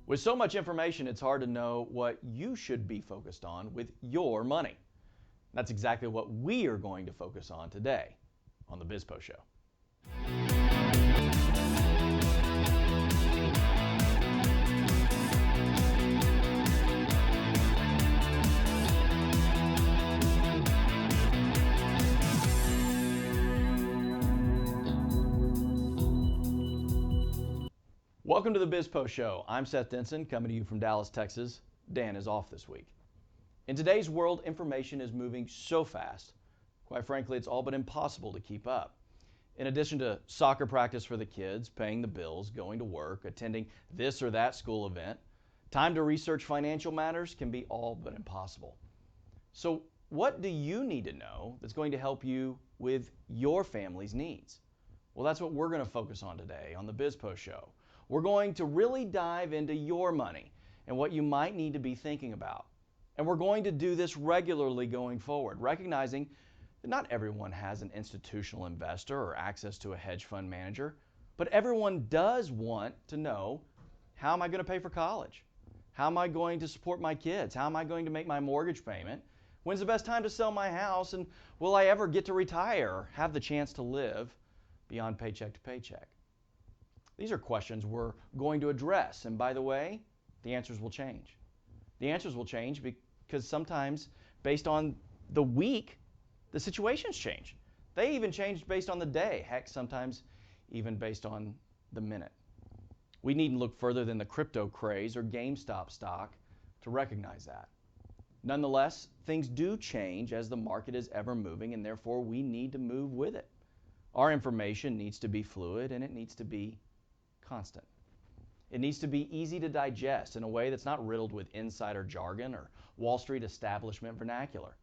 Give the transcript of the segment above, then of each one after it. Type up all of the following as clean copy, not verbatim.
With so much information, it's hard to know what you should be focused on with your money. That's exactly what we are going to focus on today on the BizPo Show. Welcome to the BizPo Show. I'm Seth Denson, coming to you from Dallas, Texas. Dan is off this week. In today's world, information is moving so fast. Quite frankly, it's all but impossible to keep up. In addition to soccer practice for the kids, paying the bills, going to work, attending this or that school event, time to research financial matters can be all but impossible. So what do you need to know that's going to help you with your family's needs? Well, that's what we're going to focus on today on the BizPo Show. We're going to really dive into your money and what you might need to be thinking about. And we're going to do this regularly going forward, recognizing that not everyone has an institutional investor or access to a hedge fund manager, but everyone does want to know, how am I going to pay for college? How am I going to support my kids? How am I going to make my mortgage payment? When's the best time to sell my house? And will I ever get to retire or have the chance to live beyond paycheck to paycheck? These are questions we're going to address. And by the way, the answers will change. The answers will change because sometimes based on the week, the situations change. They even change based on the day. Heck, sometimes even based on the minute. We needn't look further than the crypto craze or GameStop stock to recognize that. Nonetheless, things do change as the market is ever moving, and therefore we need to move with it. Our information needs to be fluid and it needs to be constant. It needs to be easy to digest in a way that's not riddled with insider jargon or Wall Street establishment vernacular.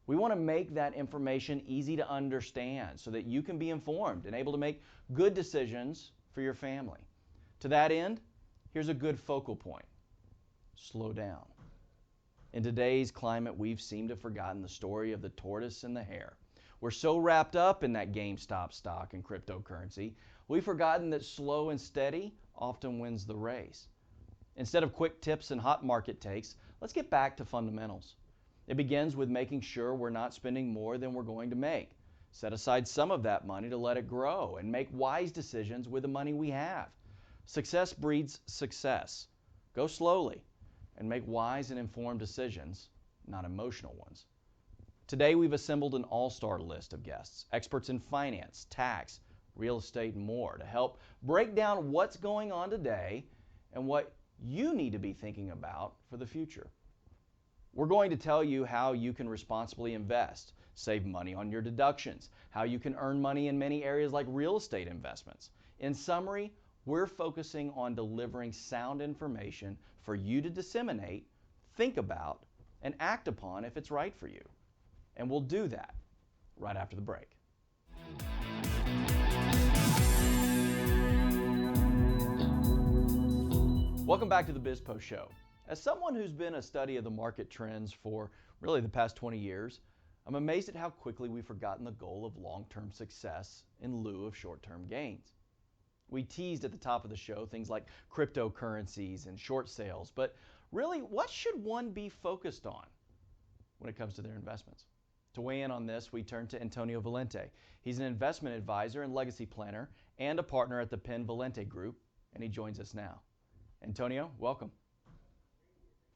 We want to make that information easy to understand so that you can be informed and able to make good decisions for your family. To that end, here's a good focal point. Slow down. In today's climate, we've seemed to have forgotten the story of the tortoise and the hare. We're so wrapped up in that GameStop stock and cryptocurrency, we've forgotten that slow and steady often wins the race. Instead of quick tips and hot market takes, let's get back to fundamentals. It begins with making sure we're not spending more than we're going to make. Set aside some of that money to let it grow and make wise decisions with the money we have. Success breeds success. Go slowly and make wise and informed decisions, not emotional ones. Today we've assembled an all-star list of guests, experts in finance, tax, real estate, and more to help break down what's going on today and what you need to be thinking about for the future. We're going to tell you how you can responsibly invest, save money on your deductions, how you can earn money in many areas like real estate investments. In summary, we're focusing on delivering sound information for you to disseminate, think about, and act upon if it's right for you. And we'll do that right after the break. Welcome back to the BizPo Show. As someone who's been a study of the market trends for really the past 20 years, I'm amazed at how quickly we've forgotten the goal of long-term success in lieu of short-term gains. We teased at the top of the show things like cryptocurrencies and short sales, but really, what should one be focused on when it comes to their investments? To weigh in on this, we turn to Antonio Valente. He's an investment advisor and legacy planner and a partner at the Penn Valente Group, and he joins us now. Antonio, welcome.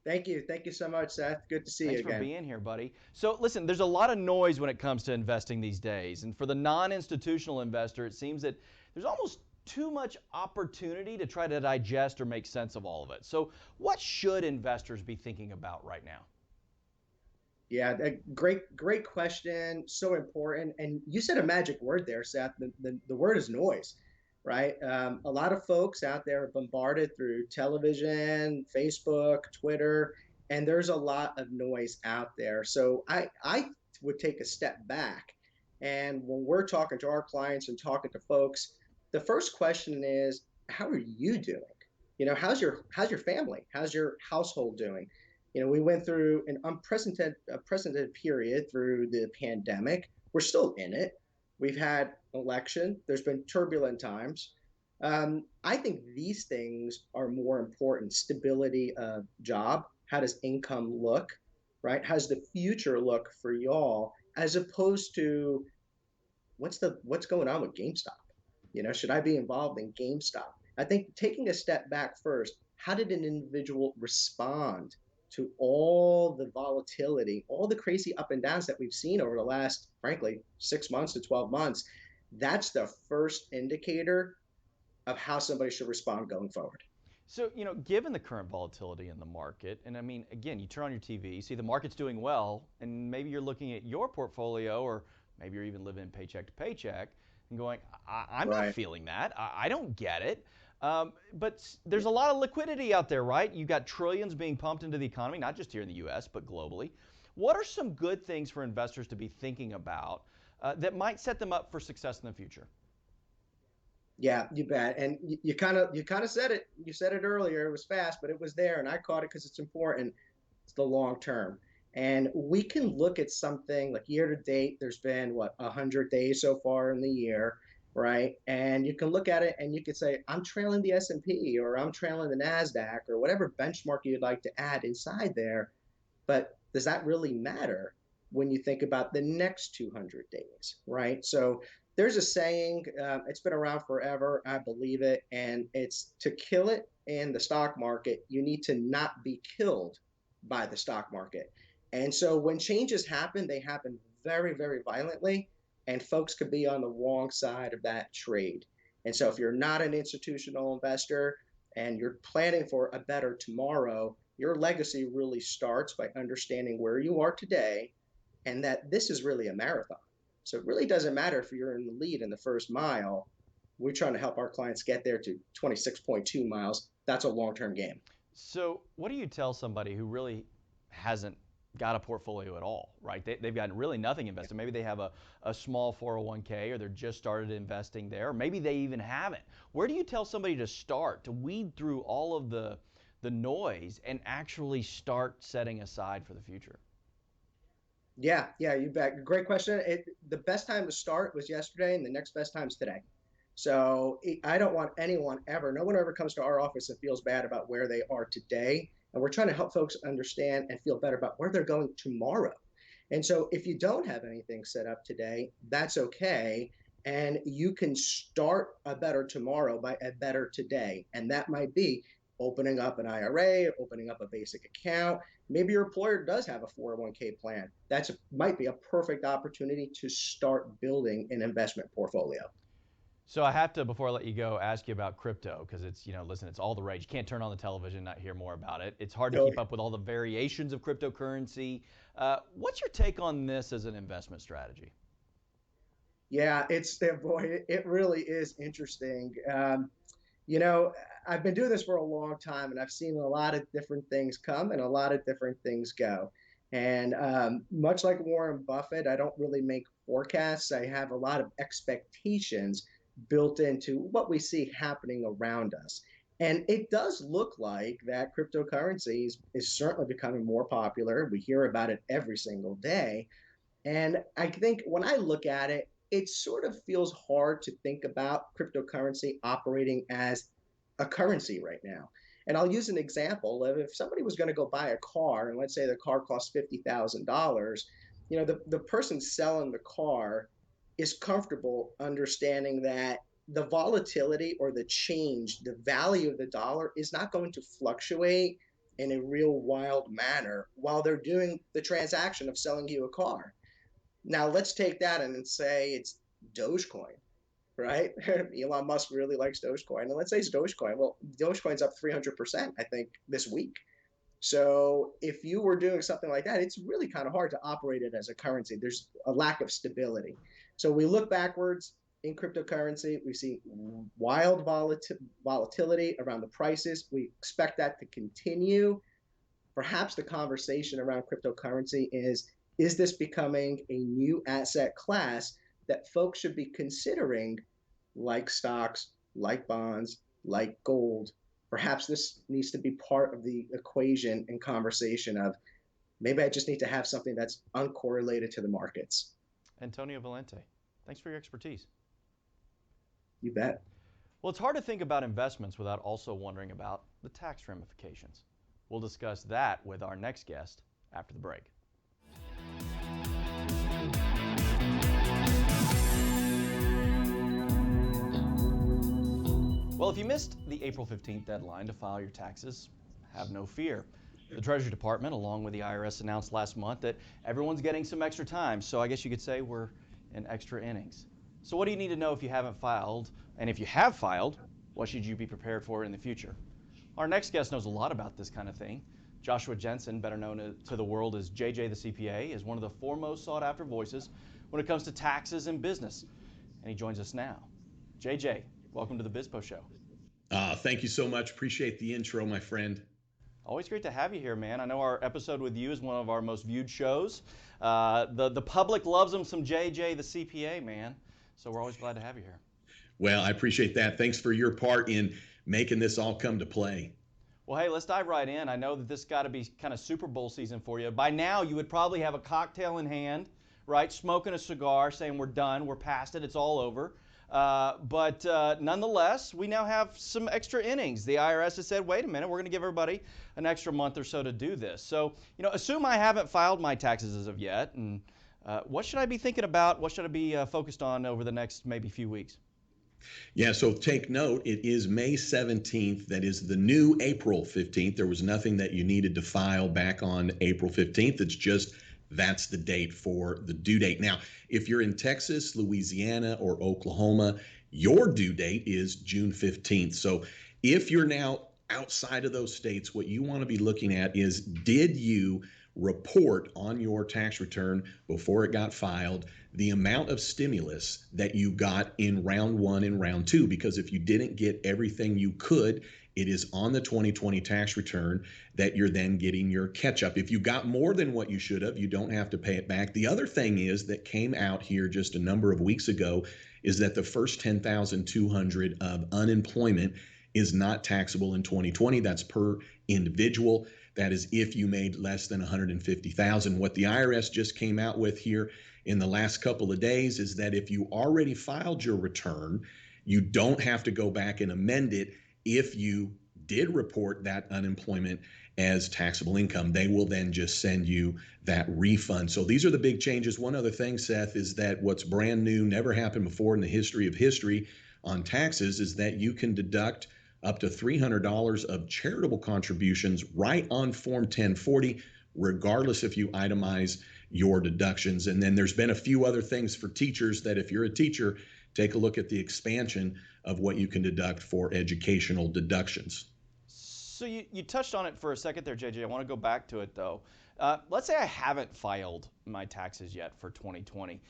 Thank you. Thank you so much, Seth. Good to see you Thanks again. for being here, buddy. So listen, there's a lot of noise when it comes to investing these days. And for the non-institutional investor, it seems that there's almost too much opportunity to try to digest or make sense of all of it. So what should investors be thinking about right now? Yeah, great question. So important. And you said a magic word there, Seth. The word is noise, right? A lot of folks out there are bombarded through television, Facebook, Twitter, and there's a lot of noise out there. So I would take a step back. And when we're talking to our clients and talking to folks, the first question is, how are you doing? How's your family? How's your household doing? We went through an unprecedented period through the pandemic. We're still in it. We've had election. There's been turbulent times. I think these things are more important. Stability of job. How does income look? Right? How's the future look for y'all? As opposed to what's going on with GameStop? Should I be involved in GameStop? I think taking a step back first, how did an individual respond to all the volatility, all the crazy up and downs that we've seen over the last, frankly, 6 months to 12 months? That's the first indicator of how somebody should respond going forward. So, given the current volatility in the market, and I mean, again, you turn on your TV, you see the market's doing well, and maybe you're looking at your portfolio, or maybe you're even living paycheck to paycheck, and going, I'm not Right. feeling that. I don't get it. But there's a lot of liquidity out there, right? You've got trillions being pumped into the economy, not just here in the US, but globally. What are some good things for investors to be thinking about that might set them up for success in the future? Yeah, you bet. And you kind of said it. You said it earlier. It was fast, but it was there, and I caught it because it's important. It's the long term. And we can look at something like year to date. There's been what 100 days so far in the year, right? And you can look at it and you could say, I'm trailing the S&P or I'm trailing the Nasdaq or whatever benchmark you'd like to add inside there. But does that really matter when you think about the next 200 days, right? So there's a saying, it's been around forever. I believe it. And it's to kill it in the stock market, you need to not be killed by the stock market. And so when changes happen, they happen very, very violently, and folks could be on the wrong side of that trade. And so if you're not an institutional investor and you're planning for a better tomorrow, your legacy really starts by understanding where you are today and that this is really a marathon. So it really doesn't matter if you're in the lead in the first mile. We're trying to help our clients get there to 26.2 miles. That's a long term game. So, what do you tell somebody who really hasn't got a portfolio at all, right? They've got really nothing invested. Maybe they have a small 401k, or they're just started investing there, or maybe they even haven't. Where do you tell somebody to start to weed through all of the noise and actually start setting aside for the future? Yeah, yeah, you bet. Great question. The best time to start was yesterday, and the next best time is today. So I don't want anyone ever, no one ever comes to our office and feels bad about where they are today. And we're trying to help folks understand and feel better about where they're going tomorrow. And so if you don't have anything set up today, that's okay. And you can start a better tomorrow by a better today. And that might be opening up an IRA, opening up a basic account. Maybe your employer does have a 401k plan. That might be a perfect opportunity to start building an investment portfolio. So I have to, before I let you go, ask you about crypto, because it's, listen, it's all the rage. You can't turn on the television and not hear more about it. It's hard to So keep up with all the variations of cryptocurrency. What's your take on this as an investment strategy? yeah, boy, it really is interesting. You know, I've been doing this for a long time, and I've seen a lot of different things come and a lot of different things go. And much like Warren Buffett, I don't really make forecasts. I have a lot of expectations built into what we see happening around us. And it does look like that cryptocurrency is certainly becoming more popular. We hear about it every single day. And I think when I look at it, it sort of feels hard to think about cryptocurrency operating as a currency right now. And I'll use an example of if somebody was going to go buy a car, and let's say the car costs $50,000, the person selling the car is comfortable understanding that the volatility or the change, the value of the dollar is not going to fluctuate in a real wild manner while they're doing the transaction of selling you a car. Now let's take that and say it's Dogecoin, right? Elon Musk really likes Dogecoin, and let's say it's Dogecoin. Well, Dogecoin's up 300%, I think, this week. So if you were doing something like that, it's really kind of hard to operate it as a currency. There's a lack of stability. So we look backwards in cryptocurrency. We see wild volatility around the prices. We expect that to continue. Perhaps the conversation around cryptocurrency is this becoming a new asset class that folks should be considering, like stocks, like bonds, like gold? Perhaps this needs to be part of the equation and conversation of maybe I just need to have something that's uncorrelated to the markets. Antonio Valente, thanks for your expertise. You bet. Well, it's hard to think about investments without also wondering about the tax ramifications. We'll discuss that with our next guest after the break. Well, if you missed the April 15th deadline to file your taxes, have no fear. The Treasury Department, along with the IRS, announced last month that everyone's getting some extra time, so I guess you could say we're in extra innings. So what do you need to know if you haven't filed? And if you have filed, what should you be prepared for in the future? Our next guest knows a lot about this kind of thing. Joshua Jensen, better known to the world as JJ the CPA, is one of the foremost sought after voices when it comes to taxes and business. And he joins us now. JJ, welcome to the BizPo show. Thank you so much. Appreciate the intro, my friend. Always great to have you here, man. I know our episode with you is one of our most viewed shows. The public loves him some JJ the CPA, man. So we're always glad to have you here. Well, I appreciate that. Thanks for your part in making this all come to play. Well, hey, let's dive right in. I know that this got to be kind of Super Bowl season for you. By now, you would probably have a cocktail in hand, right? Smoking a cigar, saying we're done, we're past it, it's all over. But nonetheless, we now have some extra innings. The IRS has said, wait a minute, we're going to give everybody an extra month or so to do this. So, assume I haven't filed my taxes as of yet. And what should I be thinking about? What should I be focused on over the next maybe few weeks? Yeah, so take note, it is May 17th. That is the new April 15th. There was nothing that you needed to file back on April 15th. It's just that's the date for the due date. Now, if you're in Texas, Louisiana, or Oklahoma, your due date is June 15th. So if you're now outside of those states, what you want to be looking at is, did you report on your tax return before it got filed the amount of stimulus that you got in round one and round two? Because if you didn't get everything you could, it is on the 2020 tax return that you're then getting your catch up. If you got more than what you should have, you don't have to pay it back. The other thing is that came out here just a number of weeks ago is that the first 10,200 of unemployment is not taxable in 2020. That's per individual. That is if you made less than 150,000. What the IRS just came out with here in the last couple of days is that if you already filed your return, you don't have to go back and amend it if you did report that unemployment as taxable income. They will then just send you that refund. So these are the big changes. One other thing, Seth, is that what's brand new, never happened before in the history of history on taxes, is that you can deduct up to $300 of charitable contributions right on Form 1040, regardless if you itemize your deductions. And then there's been a few other things for teachers that if you're a teacher, take a look at the expansion of what you can deduct for educational deductions. So you touched on it for a second there, JJ. I want to go back to it, though. Let's say I haven't filed my taxes yet for 2020.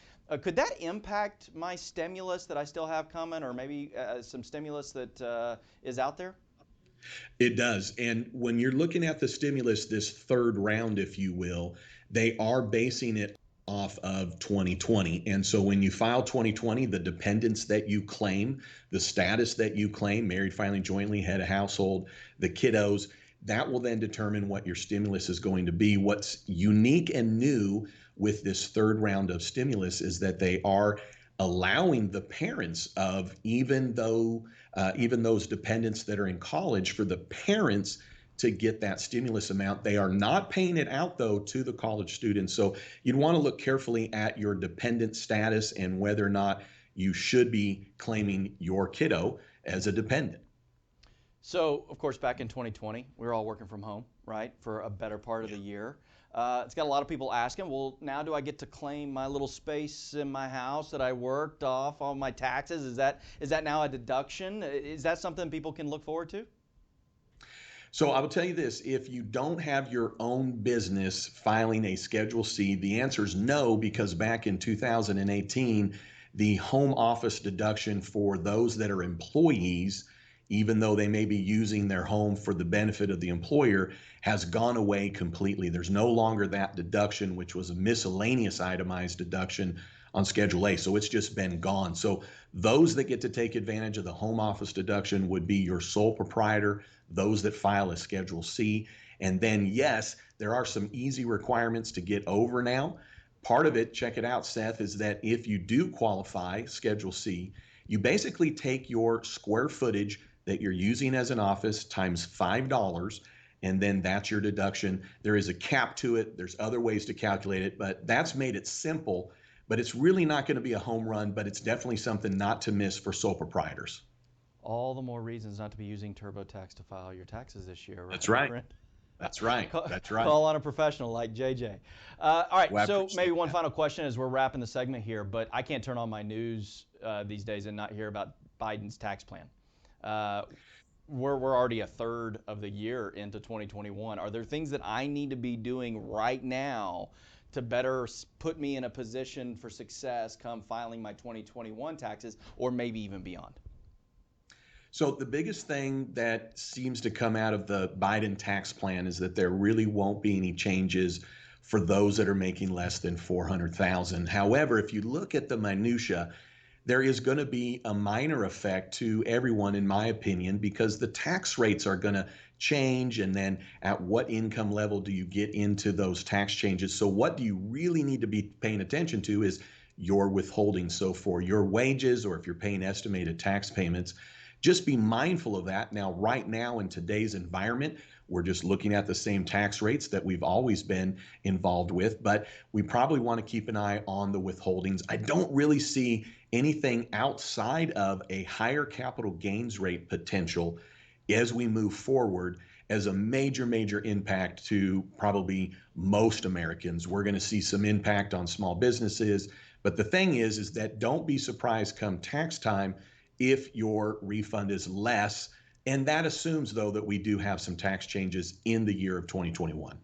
Could that impact my stimulus that I still have coming, or maybe some stimulus that is out there? It does. And when you're looking at the stimulus, this third round, if you will, they are basing it off of 2020. And so when you file 2020, the dependents that you claim, the status that you claim, married, filing jointly, head of household, the kiddos, that will then determine what your stimulus is going to be. What's unique and new with this third round of stimulus is that they are allowing the parents of even those dependents that are in college, for the parents to get that stimulus amount. They are not paying it out, though, to the college students. So you'd want to look carefully at your dependent status and whether or not you should be claiming your kiddo as a dependent. So, of course, back in 2020, we were all working from home, right, for a better part of the year. It's got a lot of people asking, well, now do I get to claim my little space in my house that I worked off on my taxes? Is that now a deduction? Is that something people can look forward to? So I will tell you this, if you don't have your own business filing a Schedule C, the answer is no, because back in 2018, the home office deduction for those that are employees, even though they may be using their home for the benefit of the employer, has gone away completely. There's no longer that deduction, which was a miscellaneous itemized deduction on Schedule A. So it's just been gone. So those that get to take advantage of the home office deduction would be your sole proprietor, those that file a Schedule C. And then, yes, there are some easy requirements to get over now. Part of it, check it out, Seth, is that if you do qualify Schedule C, You basically take your square footage that you're using as an office times $5, and then that's your deduction. There is a cap to it. There's other ways to calculate it, but that's made it simple. But it's really not going to be a home run, but it's definitely something not to miss for sole proprietors. All the more reasons not to be using TurboTax to file your taxes this year, right? That's right. Friend? That's right. That's right. Call on a professional like JJ. All right, Well, so maybe one final question as we're wrapping the segment here, but I can't turn on my news these days and not hear about Biden's tax plan. We're already a third of the year into 2021. Are there things that I need to be doing right now to better put me in a position for success come filing my 2021 taxes, or maybe even beyond? So the biggest thing that seems to come out of the Biden tax plan is that there really won't be any changes for those that are making less than 400,000. However, if you look at the minutia, there is going to be a minor effect to everyone, in my opinion, because the tax rates are going to change. And then at what income level do you get into those tax changes? So what do you really need to be paying attention to is your withholding. So for your wages, or if you're paying estimated tax payments, just be mindful of that. Now, right now in today's environment, we're just looking at the same tax rates that we've always been involved with, but we probably want to keep an eye on the withholdings. I don't really see anything outside of a higher capital gains rate potential as we move forward as a major impact to probably most Americans. We're going to see some impact on small businesses, but the thing is that don't be surprised come tax time if your refund is less. And that assumes, though, that we do have some tax changes in the year of 2021.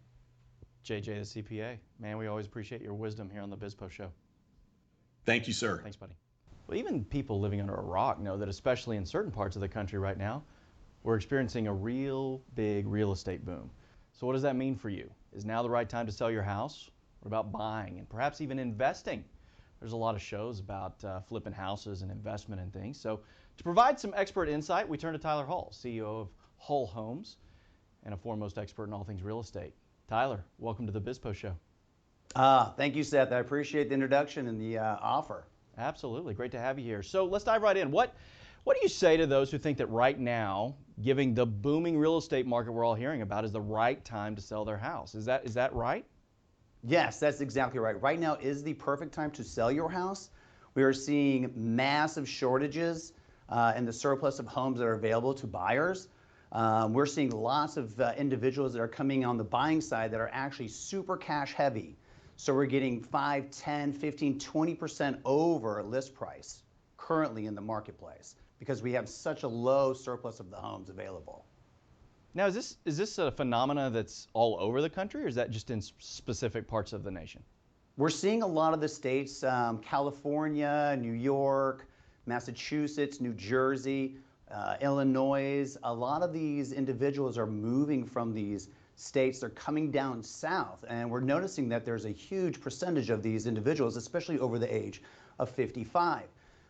JJ the CPA, man, we always appreciate your wisdom here on the BizPo show. Thank you, sir. Thanks, buddy. Well, even people living under a rock know that, especially in certain parts of the country right now, we're experiencing a real big real estate boom. So what does that mean for you? Is now the right time to sell your house? What about buying and perhaps even investing? There's a lot of shows about flipping houses and investment and things. So to provide some expert insight, we turn to Tyler Hull, CEO of Hull Homes and a foremost expert in all things real estate. Tyler, welcome to the BizPo show. Thank you, Seth. I appreciate the introduction and the offer. Absolutely. Great to have you here. So let's dive right in. What do you say to those who think that right now, given the booming real estate market we're all hearing about, is the right time to sell their house? Is that right? Yes, that's exactly right. Right now is the perfect time to sell your house. We are seeing massive shortages in the surplus of homes that are available to buyers. We're seeing lots of individuals that are coming on the buying side that are actually super cash heavy. So we're getting 5, 10, 15, 20% over list price currently in the marketplace because we have such a low surplus of the homes available. Now, is this a phenomena that's all over the country, or is that just in specific parts of the nation? We're seeing a lot of the states, California, New York, Massachusetts, New Jersey, Illinois. A lot of these individuals are moving from these states. They're coming down south, and we're noticing that there's a huge percentage of these individuals, especially over the age of 55.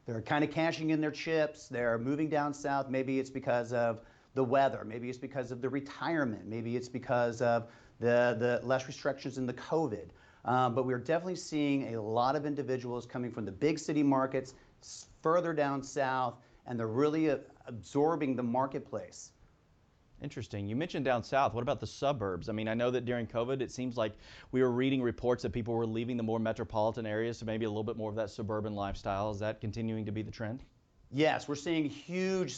They're kind of cashing in their chips. They're moving down south. Maybe it's because of the weather. Maybe it's because of the retirement. Maybe it's because of the less restrictions in the COVID. But we're definitely seeing a lot of individuals coming from the big city markets further down south, and they're really absorbing the marketplace. Interesting. You mentioned down south. What about the suburbs? I mean, I know that during COVID, it seems like we were reading reports that people were leaving the more metropolitan areas, so maybe a little bit more of that suburban lifestyle. Is that continuing to be the trend? Yes, we're seeing huge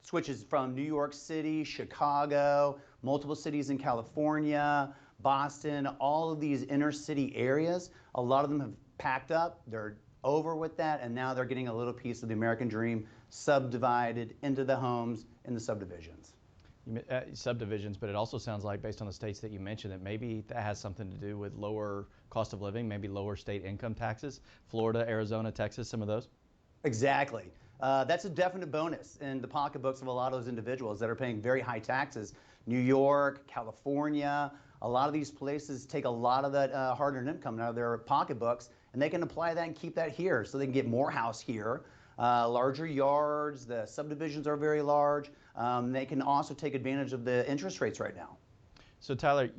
switches from New York City, Chicago, multiple cities in California, Boston, all of these inner city areas. A lot of them have packed up. They're over with that, and now they're getting a little piece of the American dream subdivided into the homes in the subdivisions. Subdivisions, but it also sounds like, based on the states that you mentioned, that maybe that has something to do with lower cost of living, maybe lower state income taxes. Florida, Arizona, Texas, some of those? Exactly. That's a definite bonus in the pocketbooks of a lot of those individuals that are paying very high taxes. New York, California, a lot of these places take a lot of that hard-earned income out of their pocketbooks, and they can apply that and keep that here so they can get more house here, larger yards, the subdivisions are very large. They can also take advantage of the interest rates right now. So Tyler,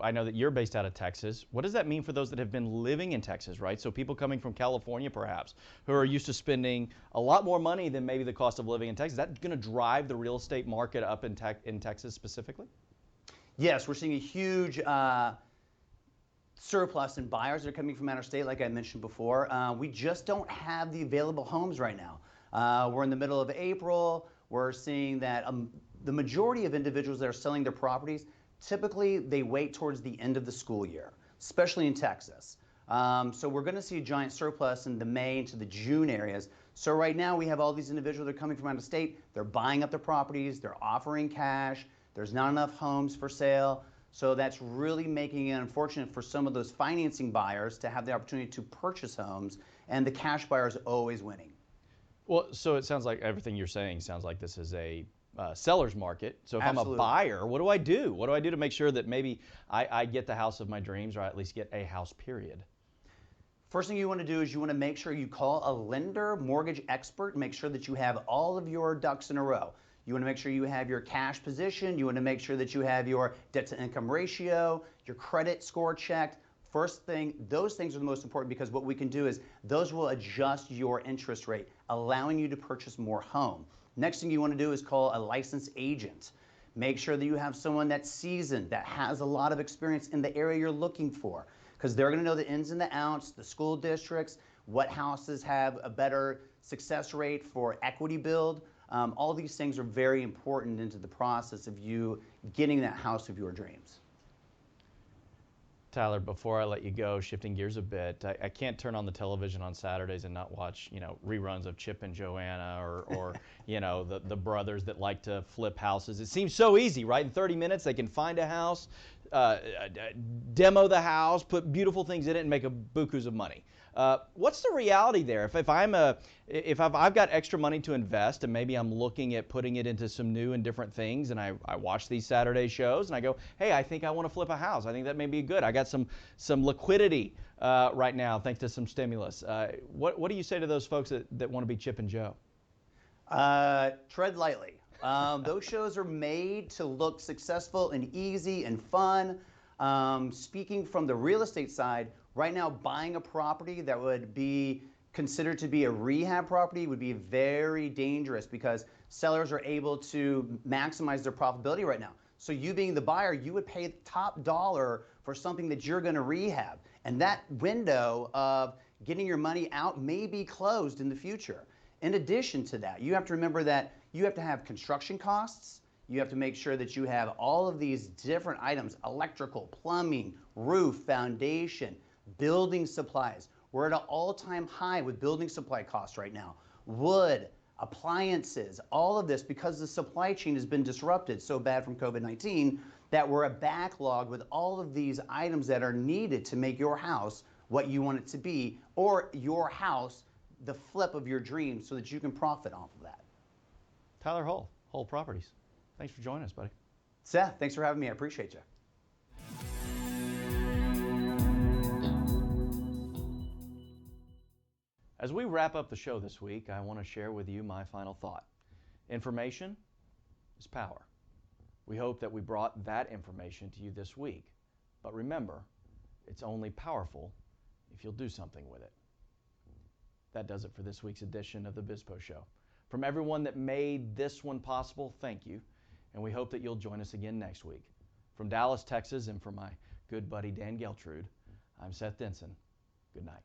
I know that you're based out of Texas. What does that mean for those that have been living in Texas, right? So people coming from California perhaps, who are used to spending a lot more money than maybe the cost of living in Texas. Is that going to drive the real estate market up in Texas specifically? Yes, we're seeing a huge surplus in buyers that are coming from out of state, like I mentioned before. We just don't have the available homes right now. We're in the middle of April. We're seeing that the majority of individuals that are selling their properties, typically they wait towards the end of the school year, especially in Texas. So we're going to see a giant surplus in the May into the June areas. So right now we have all these individuals that are coming from out of state. They're buying up their properties. They're offering cash. There's not enough homes for sale. So that's really making it unfortunate for some of those financing buyers to have the opportunity to purchase homes, and the cash buyer is always winning. Well, so it sounds like everything you're saying sounds like this is a seller's market. So if Absolutely. I'm a buyer, what do I do? What do I do to make sure that maybe I get the house of my dreams, or I at least get a house, period? First thing you want to do is you want to make sure you call a lender, mortgage expert, and make sure that you have all of your ducks in a row. You want to make sure you have your cash position. You want to make sure that you have your debt to income ratio, your credit score checked. First thing, those things are the most important, because what we can do is those will adjust your interest rate, allowing you to purchase more home. Next thing you want to do is call a licensed agent. Make sure that you have someone that's seasoned, that has a lot of experience in the area you're looking for, because they're going to know the ins and the outs, the school districts, what houses have a better success rate for equity build. All these things are very important into the process of you getting that house of your dreams. Tyler, before I let you go, shifting gears a bit, I can't turn on the television on Saturdays and not watch, reruns of Chip and Joanna, or the brothers that like to flip houses. It seems so easy, right? In 30 minutes, they can find a house, demo the house, put beautiful things in it, and make a bukus of money. What's the reality there? If I've got extra money to invest, and maybe I'm looking at putting it into some new and different things, and I watch these Saturday shows, and I go, hey, I think I want to flip a house. I think that may be good. I got some liquidity right now thanks to some stimulus. What do you say to those folks that want to be Chip and Joe? Tread lightly. Those shows are made to look successful and easy and fun. Speaking from the real estate side, right now buying a property that would be considered to be a rehab property would be very dangerous, because sellers are able to maximize their profitability right now. So you being the buyer, you would pay top dollar for something that you're going to rehab. And that window of getting your money out may be closed in the future. In addition to that, you have to remember that you have to have construction costs. You have to make sure that you have all of these different items: electrical, plumbing, roof, foundation, building supplies. We're at an all-time high with building supply costs right now. Wood, appliances, all of this, because the supply chain has been disrupted so bad from COVID-19 that we're a backlog with all of these items that are needed to make your house what you want it to be, or your house the flip of your dreams, so that you can profit off of that. Tyler Hull, Hull Properties. Thanks for joining us, buddy. Seth, thanks for having me. I appreciate you. As we wrap up the show this week, I want to share with you my final thought. Information is power. We hope that we brought that information to you this week. But remember, it's only powerful if you'll do something with it. That does it for this week's edition of the BizPo Show. From everyone that made this one possible, thank you. And we hope that you'll join us again next week. From Dallas, Texas, and for my good buddy Dan Geltrude, I'm Seth Denson. Good night.